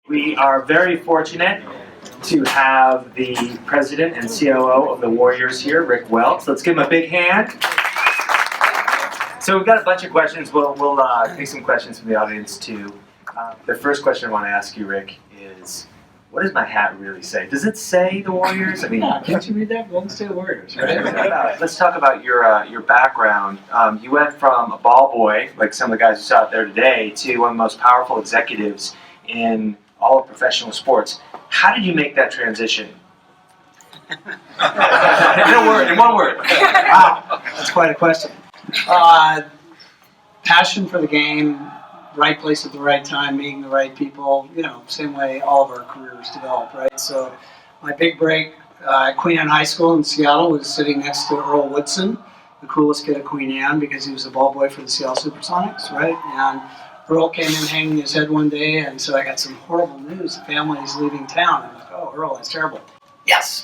We are very fortunate to have the president and COO of the Warriors here, Rick Welts. Let's give him a big hand. So we've got a bunch of questions. We'll take some questions from the audience too. The first question I want to ask you, Rick, is what does my hat really say? Does it say the Warriors? I mean, can't you read that? Golden State Warriors, right? Let's talk about your background. You went from a ball boy, like some of the guys who saw out there today, to one of the most powerful executives in all of professional sports. How did you make that transition? In one word. Wow, that's quite a question. Passion for the game, right place at the right time, meeting the right people, same way all of our careers develop, right? So my big break at Queen Anne High School in Seattle was sitting next to Earl Woodson, the coolest kid at Queen Anne because he was a ball boy for the Seattle Supersonics, right? And Earl came in hanging his head one day and said, I got some horrible news, the family's leaving town. I'm like, oh, Earl, that's terrible. Yes!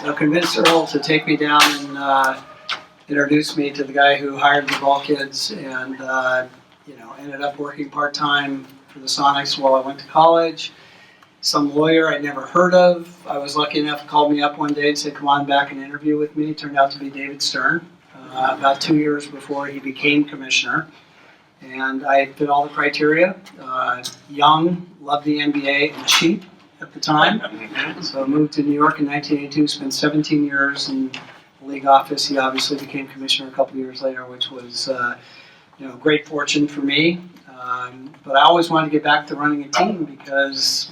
So convinced Earl to take me down and introduced me to the guy who hired the ball kids and ended up working part-time for the Sonics while I went to college. Some lawyer I'd never heard of. I was lucky enough to call me up one day and say, come on back and interview with me. It turned out to be David Stern, about 2 years before he became commissioner. And I fit all the criteria. Young, loved the NBA, and cheap at the time. So I moved to New York in 1982, spent 17 years in the league office. He obviously became commissioner a couple of years later, which was great fortune for me. But I always wanted to get back to running a team because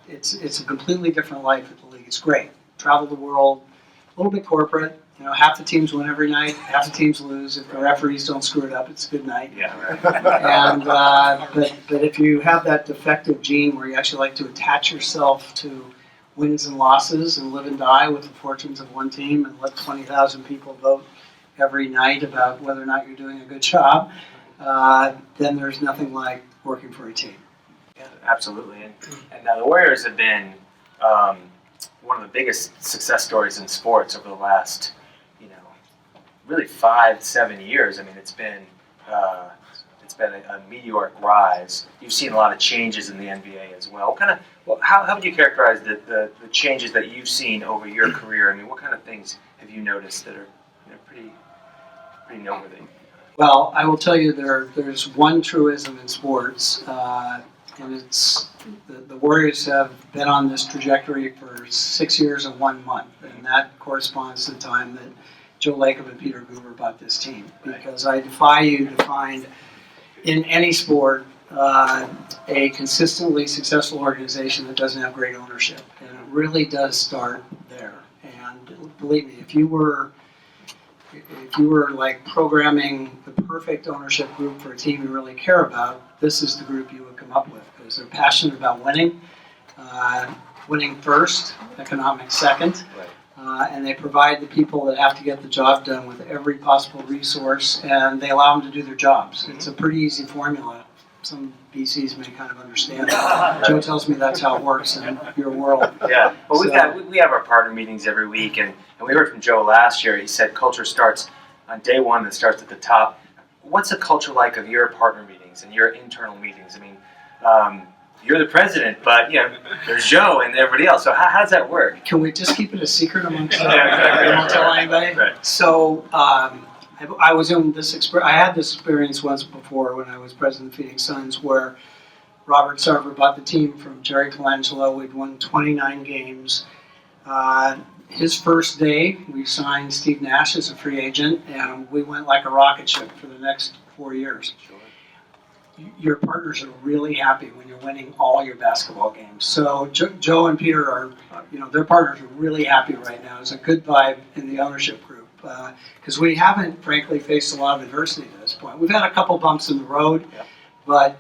it's a completely different life at the league. It's great. Travel the world, a little bit corporate. Half the teams win every night, half the teams lose. If the referees don't screw it up, it's a good night. Yeah, right. And but if you have that defective gene where you actually like to attach yourself to wins and losses and live and die with the fortunes of one team and let 20,000 people vote every night about whether or not you're doing a good job, then there's nothing like working for a team. Yeah, absolutely. And now the Warriors have been one of the biggest success stories in sports over the last, really 5-7 years. I mean, it's been a meteoric rise. You've seen a lot of changes in the NBA as well. How would you characterize the changes that you've seen over your career? I mean, what kind of things have you noticed that are pretty noteworthy? Well, I will tell you there's one truism in sports, and it's the Warriors have been on this trajectory for 6 years and 1 month, and that corresponds to the time that Joe Lacob and Peter Guber bought this team. Because I defy you to find in any sport a consistently successful organization that doesn't have great ownership, and it really does start there. And believe me, if you were like programming the perfect ownership group for a team you really care about, this is the group you would come up with because they're passionate about winning, winning first, economics second, and they provide the people that have to get the job done with every possible resource, and they allow them to do their jobs. It's a pretty easy formula. Some VCs may kind of understand that. Joe tells me that's how it works in your world. Yeah, well, we have our partner meetings every week, and we heard from Joe last year. He said culture starts on day one. It starts at the top. What's the culture like of your partner meetings and your internal meetings? I mean, you're the president, but there's Joe and everybody else. So how does that work? Can we just keep it a secret amongst us? We don't tell anybody. Right. So I was in this experience. I had this experience once before when I was president of the Phoenix Suns, where Robert Sarver bought the team from Jerry Colangelo. We'd won 29 games. His first day, we signed Steve Nash as a free agent, and we went like a rocket ship for the next 4 years. Sure. Your partners are really happy when you're winning all your basketball games. So Joe and Peter are, their partners are really happy right now. There's a good vibe in the ownership group because we haven't, frankly, faced a lot of adversity at this point. We've had a couple bumps in the road, but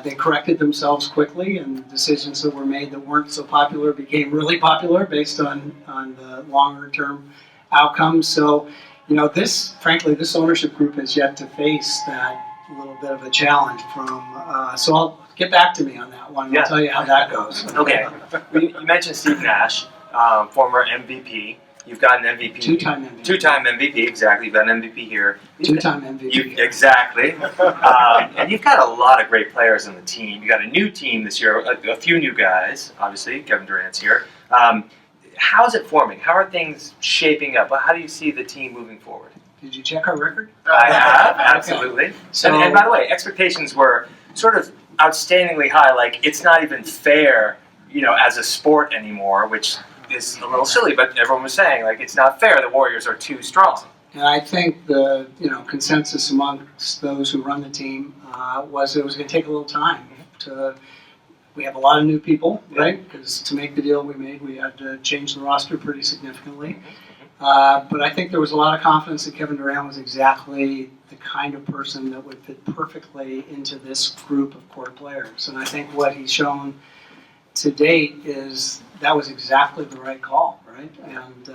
they corrected themselves quickly, and decisions that were made that weren't so popular became really popular based on the longer-term outcomes. So, this ownership group has yet to face that little bit of a challenge so I'll get back to me on that one. I'll tell you how that goes. Okay. You mentioned Steve Nash, former MVP. You've got an MVP. Two-time MVP. Two-time MVP, exactly. You've got an MVP here. Two-time MVP. Exactly. And you've got a lot of great players on the team. You got a new team this year, a few new guys, obviously. Kevin Durant's here. How's it forming? How are things shaping up? How do you see the team moving forward? Did you check our record? I have, absolutely. Okay. So, and by the way, expectations were sort of outstandingly high. Like, it's not even fair, as a sport anymore, which is a little silly, but everyone was saying, like, it's not fair. The Warriors are too strong. And I think the consensus amongst those who run the team was it was going to take a little time. We have a lot of new people, right? Because to make the deal we made, we had to change the roster pretty significantly. But I think there was a lot of confidence that Kevin Durant was exactly the kind of person that would fit perfectly into this group of core players. And I think what he's shown to date is that was exactly the right call, right? And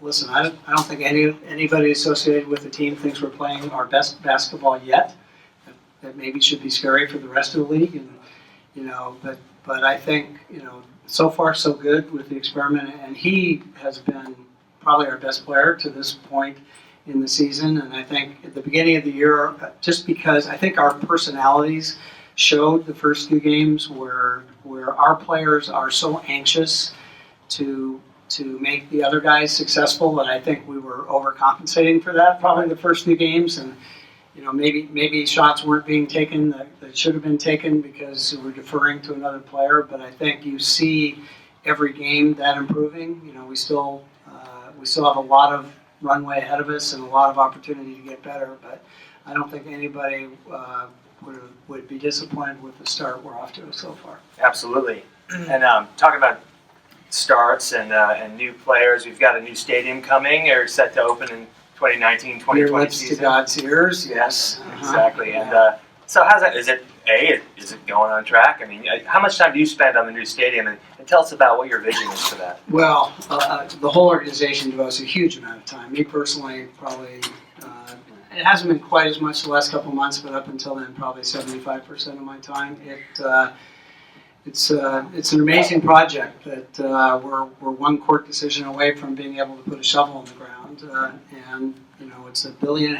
listen, I don't think anybody associated with the team thinks we're playing our best basketball yet. That maybe should be scary for the rest of the league, but I think so far so good with the experiment, and he has been probably our best player to this point in the season. And I think at the beginning of the year, just because I think our personalities showed the first few games where our players are so anxious to make the other guys successful that I think we were overcompensating for that probably the first few games. And maybe shots weren't being taken that should have been taken because we're deferring to another player. But I think you see every game that improving. We still have a lot of runway ahead of us and a lot of opportunity to get better. But I don't think anybody would be disappointed with the start we're off to so far. Absolutely. And talking about starts and new players, we've got a new stadium coming or set to open in 2019-2020 season. To God's ears, yes. Exactly. And so how's that? Is it going on track? I mean, how much time do you spend on the new stadium? And tell us about what your vision is for that. Well, the whole organization devotes a huge amount of time. Me personally, probably, it hasn't been quite as much the last couple of months, but up until then, probably 75% of my time. It's an amazing project that we're one court decision away from being able to put a shovel in the ground, and it's $1.5 billion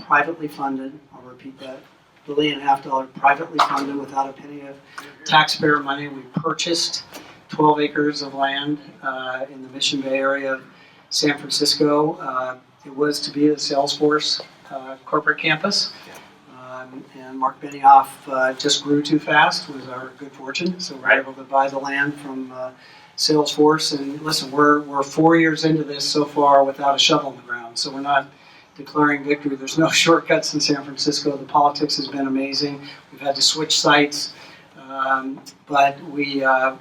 privately funded. I'll repeat that: $1.5 billion privately funded without a penny of taxpayer money. We purchased 12 acres of land in the Mission Bay area of San Francisco. It was to be a Salesforce corporate campus. And Mark Benioff just grew too fast, was our good fortune. So we're able to buy the land from Salesforce. And listen, we're 4 years into this so far without a shovel in the ground. So we're not declaring victory. There's no shortcuts in San Francisco. The politics has been amazing. We've had to switch sites. But we got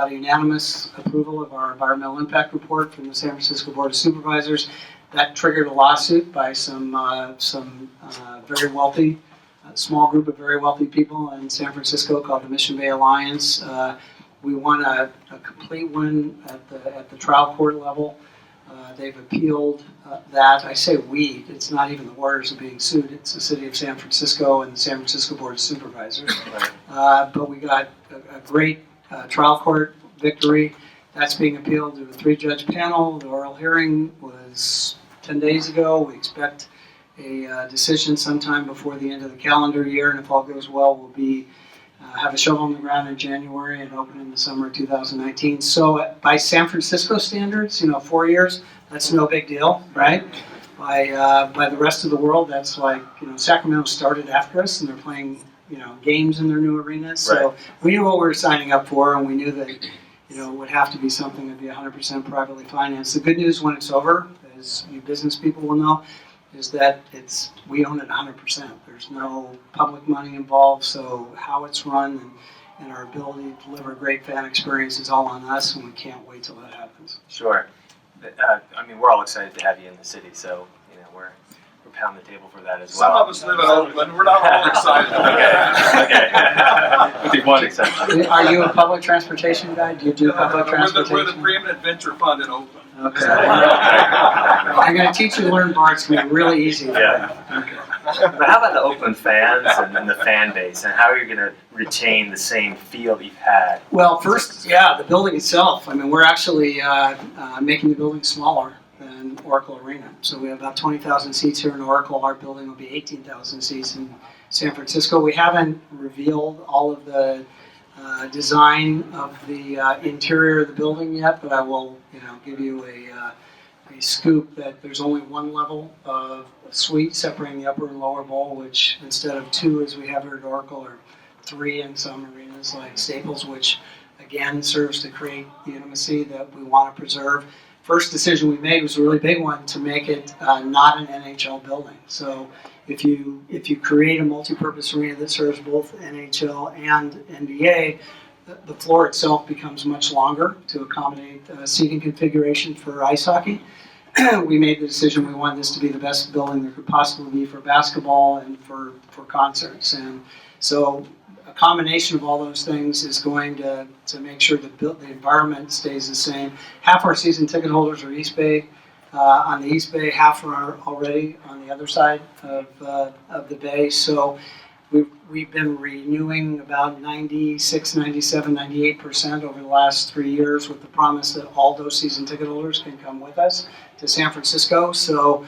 a unanimous approval of our environmental impact report from the San Francisco Board of Supervisors. That triggered a lawsuit by some very wealthy, small group of very wealthy people in San Francisco called the Mission Bay Alliance. We won a complete win at the trial court level. They've appealed that. I say we. It's not even the Warriors are being sued. It's the city of San Francisco and the San Francisco Board of Supervisors. But we got a great trial court victory. That's being appealed to a 3-judge panel. The oral hearing was 10 days ago. We expect a decision sometime before the end of the calendar year, and if all goes well, we'll have a shovel in the ground in January and open in the summer of 2019. So by San Francisco standards, 4 years, that's no big deal, right? By the rest of the world, that's like, Sacramento started after us, and they're playing, games in their new arenas. So we knew what we were signing up for, and we knew that it would have to be something that would be 100% privately financed. The good news when it's over, as you business people will know, is that we own it 100%. There's no public money involved, so how it's run and our ability to deliver a great fan experience is all on us, and we can't wait till that happens. Sure. We're all excited to have you in the city, so we're pound the table for that as well. Some of us live in Oakland. We're not all excited. Okay. With the one exception. Are you a public transportation guy? Do you do public transportation? We're the preeminent venture fund in Oakland. Okay. I'm going to teach you to learn BART. It's going to be really easy. Yeah. Okay. But how about the Oakland fans and the fan base, and how are you going to retain the same feel that you've had? Well, first, yeah, the building itself. I mean, we're actually making the building smaller than Oracle Arena. So we have about 20,000 seats here in Oracle. Our building will be 18,000 seats in San Francisco. We haven't revealed all of the design of the interior of the building yet, but I will, give you a scoop that there's only one level of suite separating the upper and lower bowl, which instead of 2 as we have here at Oracle, are 3 in some arenas like Staples, which again serves to create the intimacy that we want to preserve. First decision we made was a really big one to make it not an NHL building. So if you create a multi-purpose arena that serves both NHL and NBA, the floor itself becomes much longer to accommodate seating configuration for ice hockey. We made the decision we wanted this to be the best building there could possibly be for basketball and for concerts. And so a combination of all those things is going to make sure that the environment stays the same. Half our season ticket holders are East Bay. On the East Bay, half are already on the other side of the Bay. So we've been renewing about 96, 97, 98% over the last 3 years with the promise that all those season ticket holders can come with us to San Francisco. So,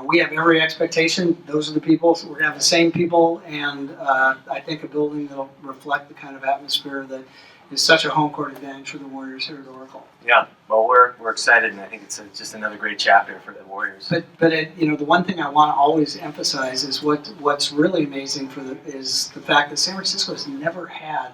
we have every expectation. Those are the people. So we're going to have the same people, and I think a building that will reflect the kind of atmosphere that is such a home court advantage for the Warriors here at Oracle. Yeah, well, we're excited, and I think it's just another great chapter for the Warriors. But the one thing I want to always emphasize is what's really amazing is the fact that San Francisco has never had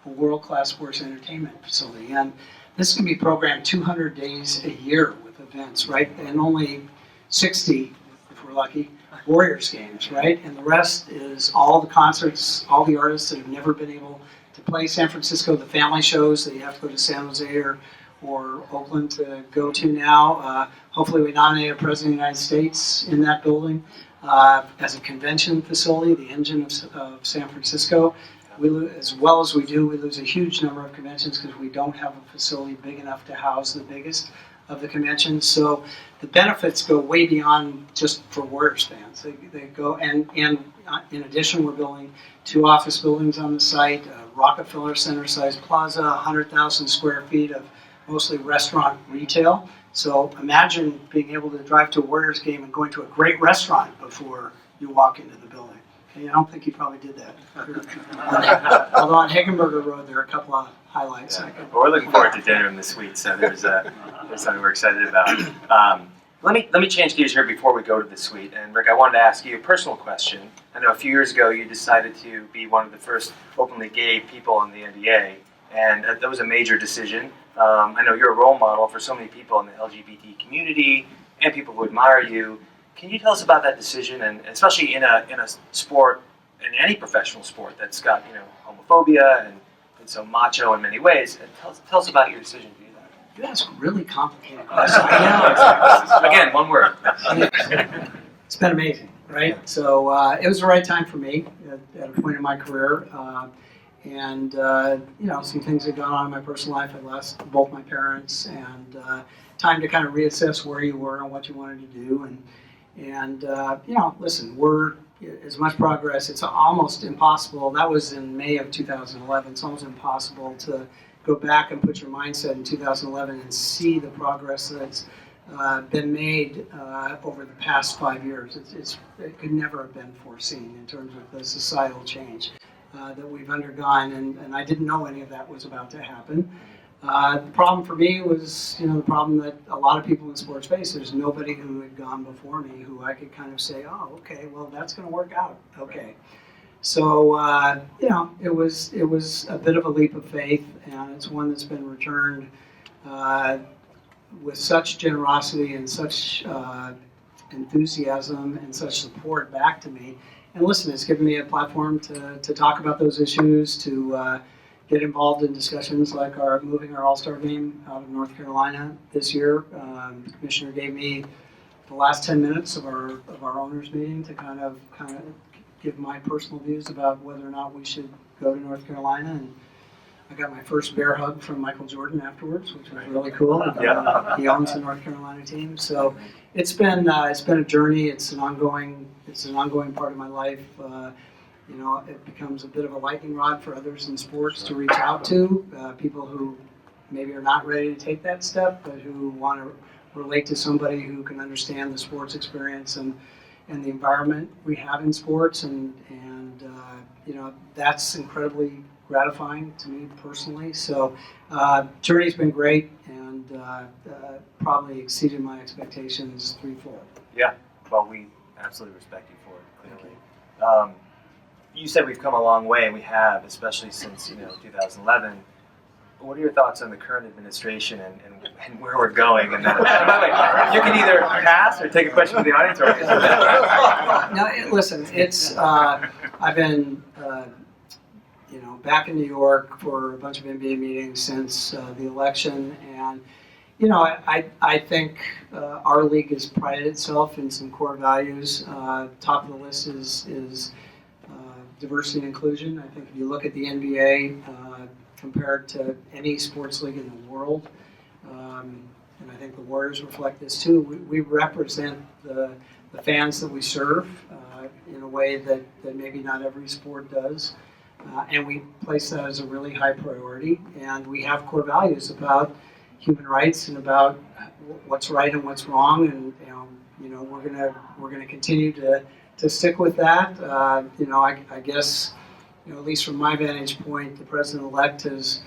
a world-class sports entertainment facility, and this can be programmed 200 days a year with events, right? And only 60, if we're lucky, Warriors games, right? And the rest is all the concerts, all the artists that have never been able to play San Francisco, the family shows that you have to go to San Jose or Oakland to go to now. Hopefully we nominate a President of the United States in that building as a convention facility, the engine of San Francisco. As well as we lose a huge number of conventions because we don't have a facility big enough to house the biggest of the conventions. So the benefits go way beyond just for Warriors fans. They go, and in addition, we're building 2 office buildings on the site, Rockefeller Center-sized plaza, 100,000 square feet of mostly restaurant retail. So imagine being able to drive to a Warriors game and going to a great restaurant before you walk into the building. Okay, I don't think you probably did that. Although on Hagenberger Road, there are a couple of highlights. Yeah. Well, we're looking forward to dinner in the suite, so there's something we're excited about. Let me change gears here before we go to the suite. And Rick, I wanted to ask you a personal question. I know a few years ago you decided to be one of the first openly gay people in the NBA, and that was a major decision. I know you're a role model for so many people in the LGBT community and people who admire you. Can you tell us about that decision, and especially in a sport, in any professional sport that's got homophobia and so macho in many ways? And tell us about your decision to do that. You ask really complicated questions. I know. Again, one word. It's been amazing, right? So it was the right time for me at a point in my career. And some things had gone on in my personal life. I lost both my parents, and time to kind of reassess where you were and what you wanted to do. And listen, we're as much progress. It's almost impossible. That was in May of 2011. It's almost impossible to go back and put your mindset in 2011 and see the progress that's been made over the past 5 years. It could never have been foreseen in terms of the societal change that we've undergone, and I didn't know any of that was about to happen. The problem for me was, the problem that a lot of people in sports face. There's nobody who had gone before me who I could kind of say, oh, okay, well, that's going to work out. Okay. So, it was a bit of a leap of faith, and it's one that's been returned with such generosity and such enthusiasm and such support back to me. And listen, it's given me a platform to talk about those issues, to get involved in discussions like moving our All-Star game out of North Carolina this year. The commissioner gave me the last 10 minutes of our owners meeting to kind of give my personal views about whether or not we should go to North Carolina. And I got my first bear hug from Michael Jordan afterwards, which was really cool. Yeah. He owns the North Carolina team, so it's been a journey. It's an ongoing part of my life. It becomes a bit of a lightning rod for others in sports to reach out to people who maybe are not ready to take that step, but who want to relate to somebody who can understand the sports experience and the environment we have in sports, and that's incredibly gratifying to me personally. So journey's been great, and probably exceeded my expectations threefold. Yeah, well, we absolutely respect you for it, clearly. You said we've come a long way, and we have, especially since 2011. What are your thoughts on the current administration and where we're going? And by the way, you can either pass or take a question from the audience, or No, listen, it's I've been back in New York for a bunch of NBA meetings since the election, and I think our league has prided itself in some core values. Top of the list is diversity and inclusion. I think if you look at the NBA compared to any sports league in the world, and I think the Warriors reflect this too, we represent the fans that we serve in a way that maybe not every sport does. And we place that as a really high priority. And we have core values about human rights and about what's right and what's wrong. And we're gonna continue to stick with that. I guess at least from my vantage point, the president-elect has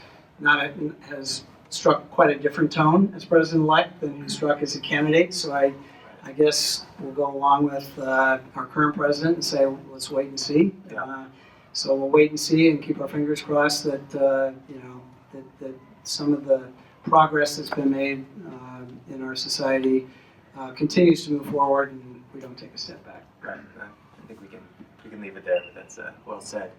struck quite a different tone as president-elect than he struck as a candidate. So I guess we'll go along with our current president and say, let's wait and see. Yeah. So we'll wait and see and keep our fingers crossed that that some of the progress that's been made in our society continues to move forward, and we don't take a step back. Right. I think we can leave it there. But that's well said.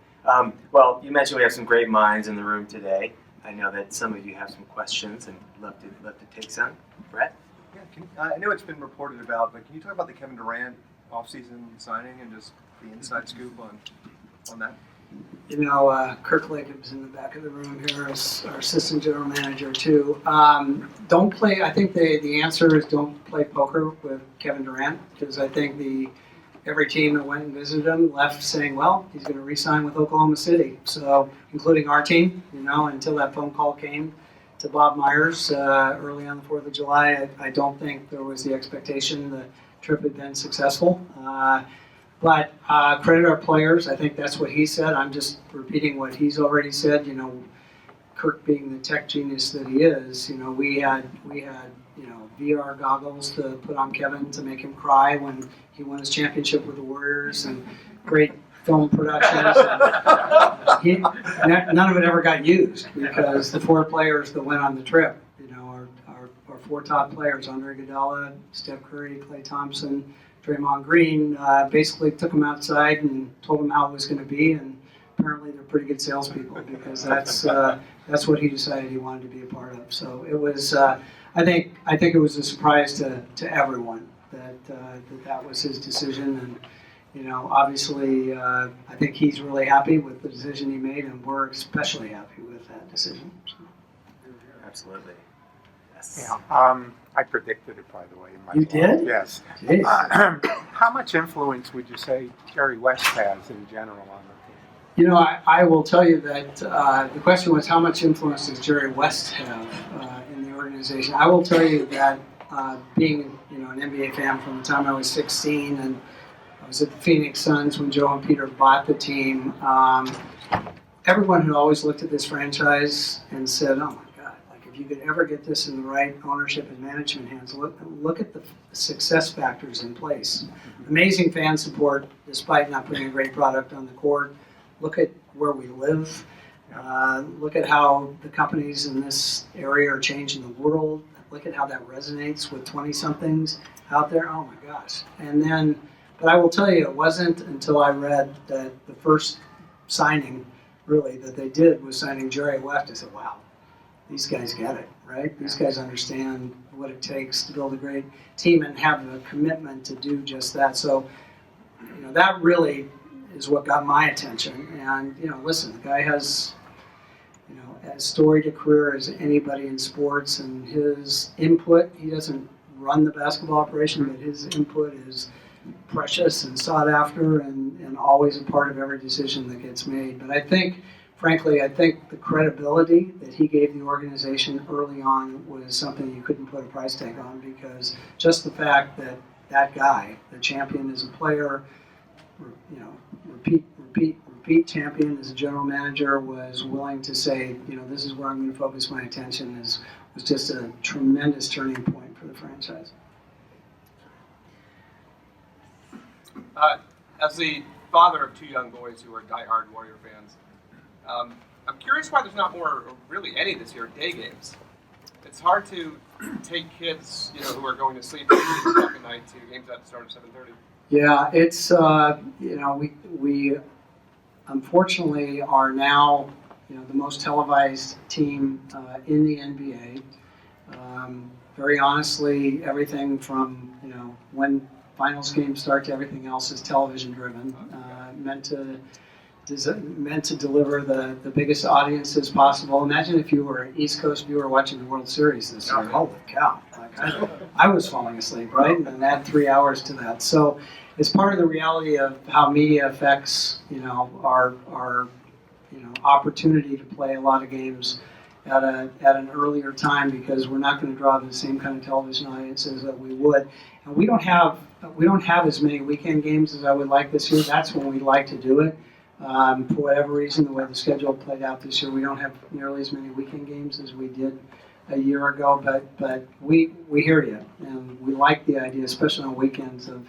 Well, you mentioned we have some great minds in the room today. I know that some of you have some questions and love to take some. Brett? Yeah, I know it's been reported about, but can you talk about the Kevin Durant offseason signing and just the inside scoop on that? Kirk Jacobs in the back of the room here is our assistant general manager too. Don't play. I think the answer is don't play poker with Kevin Durant, because I think every team that went and visited him left saying, well, he's going to re-sign with Oklahoma City. So, including our team, until that phone call came to Bob Myers early on the 4th of July, I don't think there was the expectation the trip had been successful. But credit our players. I think that's what he said. I'm just repeating what he's already said. Kirk being the tech genius that he is, we had VR goggles to put on Kevin to make him cry when he won his championship with the Warriors, and great film productions. None of it ever got used because the four players that went on the trip, our four top players, Andre Iguodala, Steph Curry, Klay Thompson, Draymond Green, basically took him outside and told him how it was going to be, and apparently they're pretty good salespeople because that's what he decided he wanted to be a part of. So it was, I think it was a surprise to everyone that was his decision, and obviously I think he's really happy with the decision he made, and we're especially happy with that decision. So. Absolutely. Yes. Yeah. I predicted it, by the way. You did? Yes. How much influence would you say Jerry West has in general on the team? I will tell you that the question was how much influence does Jerry West have in the organization. I will tell you that being an NBA fan from the time I was 16, and I was at the Phoenix Suns when Joe and Peter bought the team, everyone had always looked at this franchise and said, oh my God, if you could ever get this in the right ownership and management hands, look at the success factors in place. Amazing fan support despite not putting a great product on the court. Look at where we live. Look at how the companies in this area are changing the world. Look at how that resonates with 20-somethings out there. Oh my gosh. But I will tell you, it wasn't until I read that the first signing, really, that they did was signing Jerry West. I said, wow, these guys get it, right? These guys understand what it takes to build a great team and have a commitment to do just that. So, that really is what got my attention. And, listen, the guy has, as storied a career as anybody in sports, and his input, he doesn't run the basketball operation, but his input is precious and sought after and always a part of every decision that gets made. But I think, frankly, the credibility that he gave the organization early on was something you couldn't put a price tag on, because just the fact that that guy, the champion as a player, repeat champion as a general manager, was willing to say, this is where I'm going to focus my attention, was just a tremendous turning point for the franchise. As the father of two young boys who are diehard Warrior fans, I'm curious why there's not more, or really any this year, day games. It's hard to take kids, who are going to sleep at 8 o'clock at night to games that start at 7:30. Yeah, it's we unfortunately are now the most televised team in the NBA. Very honestly, everything from when finals games start to everything else is television driven, meant to deliver the biggest audiences possible. Imagine if you were an East Coast viewer watching the World Series this year. Holy cow! I was falling asleep, right? And then add 3 hours to that. So it's part of the reality of how media affects our opportunity to play a lot of games at an earlier time, because we're not going to draw the same kind of television audiences that we would. And we don't have as many weekend games as I would like this year. That's when we like to do it. For whatever reason, the way the schedule played out this year, we don't have nearly as many weekend games as we did a year ago. But we hear you, and we like the idea, especially on weekends, of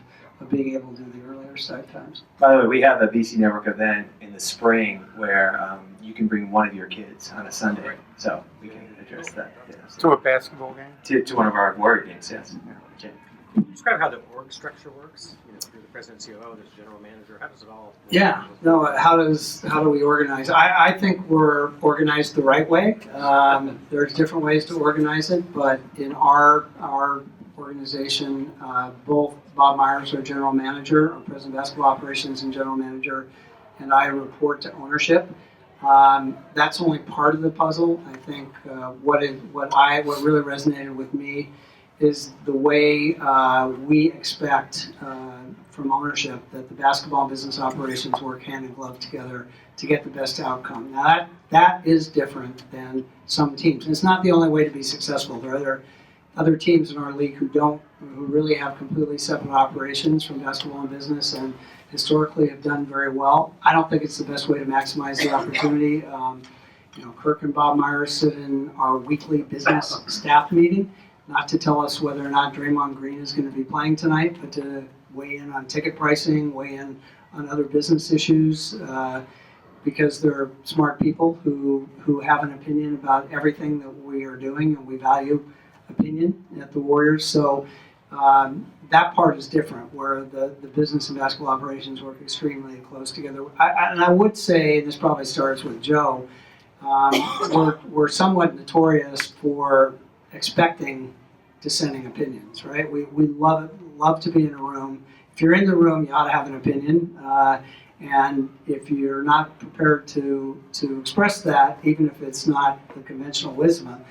being able to do the earlier start times. By the way, we have a BC Network event in the spring where you can bring one of your kids on a Sunday, so we can address that. Yeah, so. To a basketball game? To one of our Warrior games, yes. Okay. Can you describe how the org structure works? You're the president and COO, there's a general manager. How does it all? Yeah. No. How do we organize? I think we're organized the right way. There's different ways to organize it, but in our organization, both Bob Myers, our general manager, our president of basketball operations and general manager, and I report to ownership. That's only part of the puzzle. I think what really resonated with me is the way we expect from ownership that the basketball and business operations work hand in glove together to get the best outcome. Now that is different than some teams. It's not the only way to be successful. There are other teams in our league who really have completely separate operations from basketball and business, and historically have done very well. I don't think it's the best way to maximize the opportunity. Kirk and Bob Myers sit in our weekly business staff meeting, not to tell us whether or not Draymond Green is going to be playing tonight, but to weigh in on ticket pricing, weigh in on other business issues, because they're smart people who have an opinion about everything that we are doing, and we value opinion at the Warriors. So that part is different, where the business and basketball operations work extremely close together. And I would say, and this probably starts with Joe, we're somewhat notorious for expecting dissenting opinions, right? We love to be in a room. If you're in the room, you ought to have an opinion. And if you're not prepared to express that, even if it's not the conventional wisdom,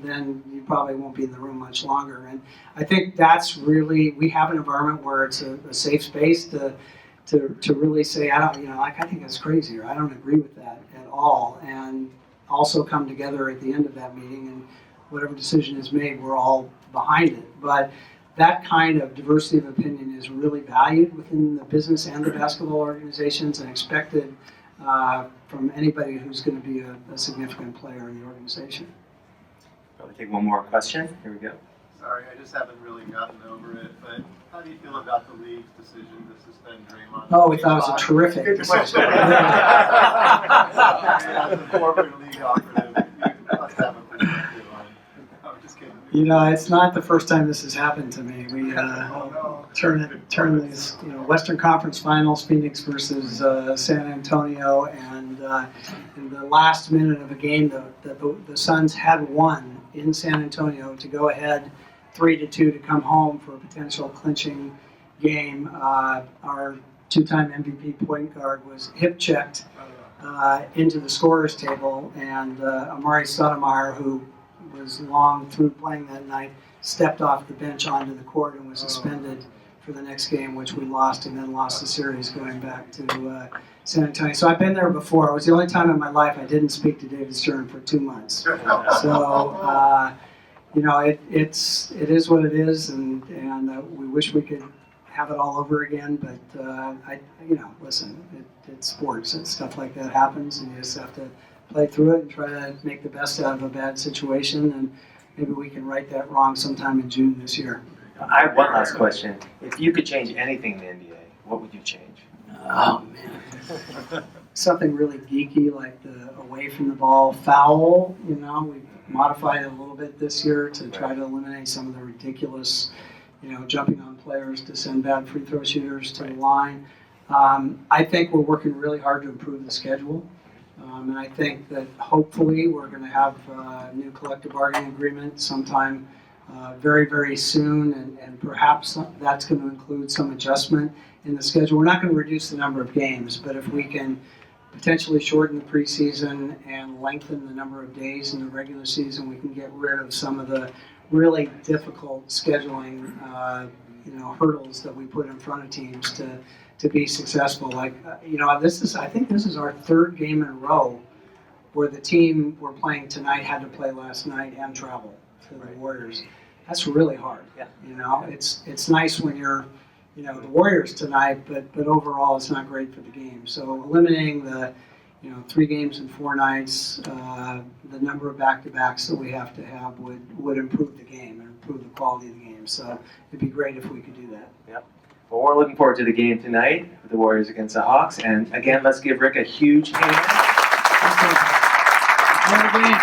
then you probably won't be in the room much longer. And I think that's really, we have an environment where it's a safe space to really say, I think that's crazy, or I don't agree with that at all, and also come together at the end of that meeting, and whatever decision is made, we're all behind it. But that kind of diversity of opinion is really valued within the business and the basketball organizations, and expected from anybody who's going to be a significant player in the organization. Probably take one more question. Here we go. Sorry, I just haven't really gotten over it, but how do you feel about the league's decision to suspend Draymond? Oh, we thought it was a terrific decision. As a former league operative, you must have a perspective on it. I'm just kidding. It's not the first time this has happened to me. We turn these, Western Conference Finals, Phoenix versus San Antonio, and in the last minute of a game, the Suns had won in San Antonio to go ahead 3-2 to come home for a potential clinching game. Our two-time MVP point guard was hip checked into the scorer's table, and Amari Sotomayor, who was long through playing that night, stepped off the bench onto the court and was suspended for the next game, which we lost, and then lost the series going back to San Antonio. So I've been there before. It was the only time in my life I didn't speak to David Stern for 2 months. So, it is what it is, and we wish we could have it all over again. But listen, it's sports, and stuff like that happens, and you just have to play through it and try to make the best out of a bad situation, and maybe we can right that wrong sometime in June this year. I have one last question. If you could change anything in the NBA, what would you change? Oh man, something really geeky like the away from the ball foul. We modified it a little bit this year to try to eliminate some of the ridiculous, jumping on players to send bad free throw shooters to the line. I think we're working really hard to improve the schedule. And I think that hopefully we're going to have a new collective bargaining agreement sometime very, very soon, and perhaps that's going to include some adjustment in the schedule. We're not going to reduce the number of games, but if we can potentially shorten the preseason and lengthen the number of days in the regular season, we can get rid of some of the really difficult scheduling hurdles that we put in front of teams to be successful. I think this is our third game in a row where the team we're playing tonight had to play last night and travel to the Warriors. That's really hard. Yeah. It's nice when you're, the Warriors tonight, but overall it's not great for the game. So eliminating the, 3 games in 4 nights, the number of back-to-backs that we have to have would improve the game and improve the quality of the game. So it'd be great if we could do that. Yep. Well, we're looking forward to the game tonight with the Warriors against the Hawks. And again, let's give Rick a huge hand. Enjoy the game.